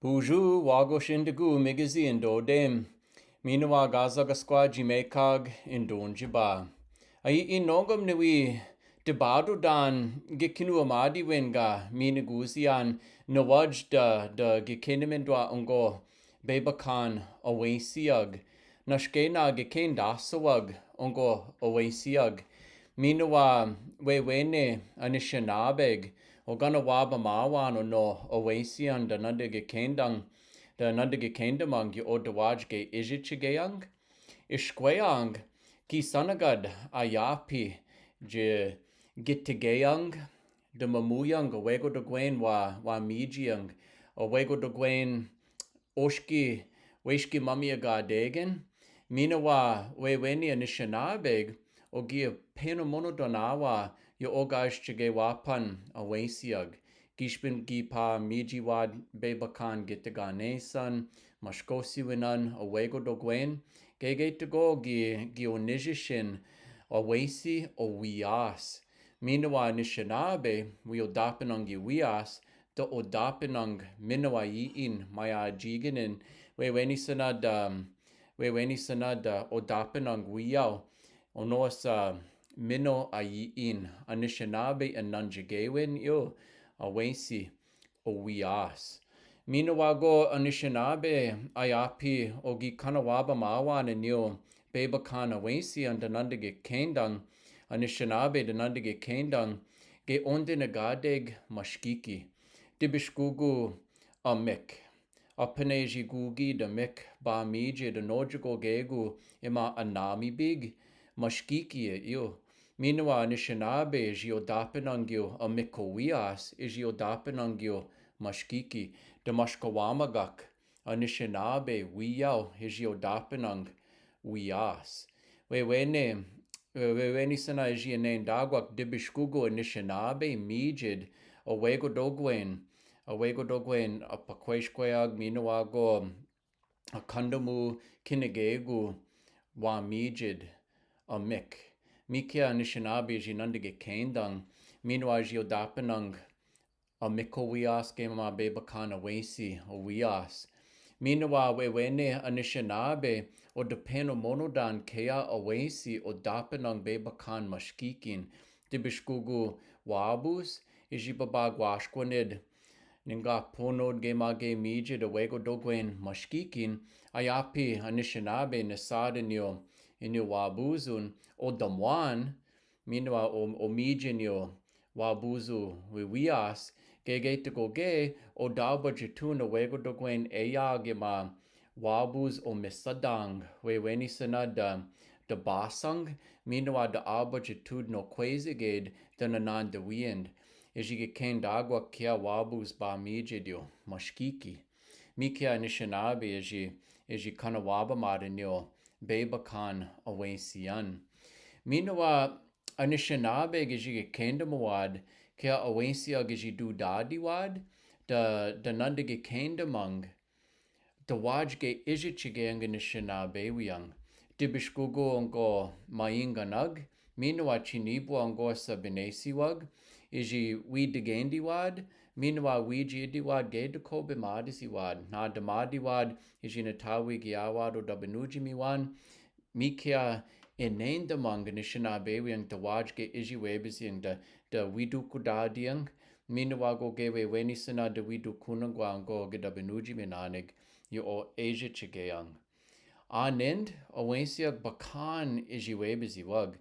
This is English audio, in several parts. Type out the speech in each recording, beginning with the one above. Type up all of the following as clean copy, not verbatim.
Huju wagos indigu migizi indo dem. Minawa gazaga squad jimekag indon jiba. Ai inongam niwi debado dan gikinu amadi wenga miniguzian nawaj da gikinimendwa ungo bebakan awasiag. Nashkena gikin dasawag ungo awasiag. Minawa wewene anishanabeg. O gana waba mawan o no oasian da nandige kendamang o dawajge ijichigeyang ishkwayang ki sanagad ayapi je gitigeyang de mamuyang o wego de gwen wa mijiang o wego de gwen weshki mamiaga degen mina wa weweni anishanabeg o gia penomono donawa yo ogash chige wapan awasiag gishpin gipa mijiwad bebakan gitagane san mashkosi winan awego dogwen gege to go gi onijishin awasi o wias minawa nishanabe we odapenang gi wias do odapenang minawa yin maya jiginin we weni sanad odapenang wiao onosa mino ayin anishinaabe and nanjigewin yo awasi o wias minawago anishinaabe ayapi ogi kanawaba mawan and yo bebakan awasi and nandige kendang anishinaabe the nandige kendang ge onde nagadeg mashkiki dibishgugu amik apaneji gugi de mik ba mije de nojigo gegu ima anami big mashkiki yo Minawa Anishinaabe is yodapenangyo a mikowias is yodapenangyo mashkiki de mashkawamagak Anishinaabe wiyao is yodapenang wias. Weweni sana is yenen dagwak dibishkugo Anishinaabe mijid awego dogwen a pakweshkwayag minawago a kandamu kinegegu wa mijid a mik. Mikia Anishinaabe jinandige kendang minwa jiodapenang a miko wias gema bebakan awasi o wias minwa wewene Anishinaabe o depeno monodan kea awasi o dapenang bebakan mashkikin dibishkugu wabus ijibabag washkwanid ninga ponod gemage mije de wego dogwen mashkikin ayapi Anishinaabe nasadinyo inyo wabuzun o damwan minwa o mijinyo wabuzu wias gege to go ge o daba jitun o wego dogwen eyagima wabuz o misadang weni sanada de basang minwa da aba jitud no kweziged dananan de wiend ejige ken agua kia wabuz ba mijidio mashkiki mikia Anishinaabe eji kanawaba marinyo bebakan awasian minawa Anishinaabe giji kendamawad kia awasia giji du dadiwad da nandige kendamang da wajge ijichigang Anishinaabe wiang dibishkugo ongo mainganag minawa chinibu ongo sabinesiwag iji widigendiwad minwa wijidiwad gedakobe madisiwad na damadiwad iji natawi giawad o dabenujimiwan mikia inendamang Anishinaabe wiang da wajge iji webisiang da widukudadiang minwa go gewe wenisana da widukunangwango gedabenujiminanig yo o Asia chigeang anend awasiag bakan iji webisiwag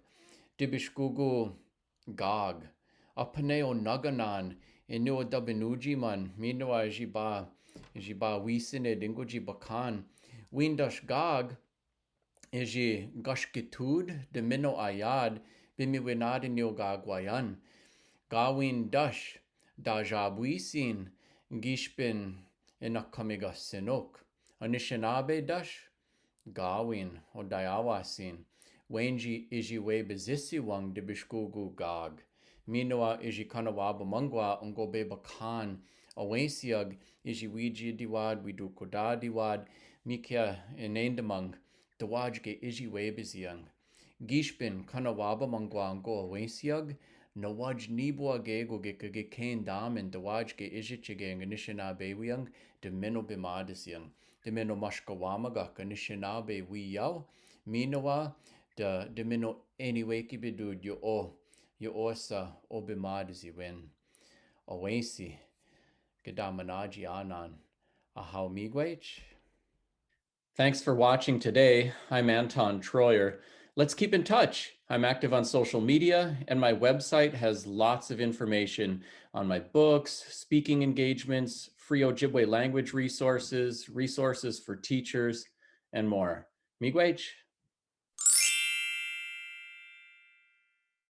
dibishkugu gag apaneo naganan inyo dabenujiman minwa jiba wisine dingoji bakan windash gag iji gashkitud de mino ayad bimiwenad inyo gagwayan gawin dash da jabwisin gishpin inakamiga sinok Anishinaabe dash gawin o dayawasin wenji iji webizisiwang dibishkugu gag minwa iji kanawaba mangwa ungo bebakan awasiag iji wijidiwad widukudadiwad mikia inendamang dawajge iji webiziang gishpin kanawaba mangwa ungo awasiag nawaj nibwa gego ge ken damen dawajge iji chigeng Anishinaabe wiang de mino bimadisian, de mino mashkawamaga, kanishinabe wiyao, minawa, de mino anywaki bidud yo osa o bimadisi when oasi, gadamanaji anan, ahau migwech. Thanks for watching today. I'm Anton Troyer. Let's keep in touch. I'm active on social media, and my website has lots of information on my books, speaking engagements, free Ojibwe language resources, resources for teachers, and more. Miigwech.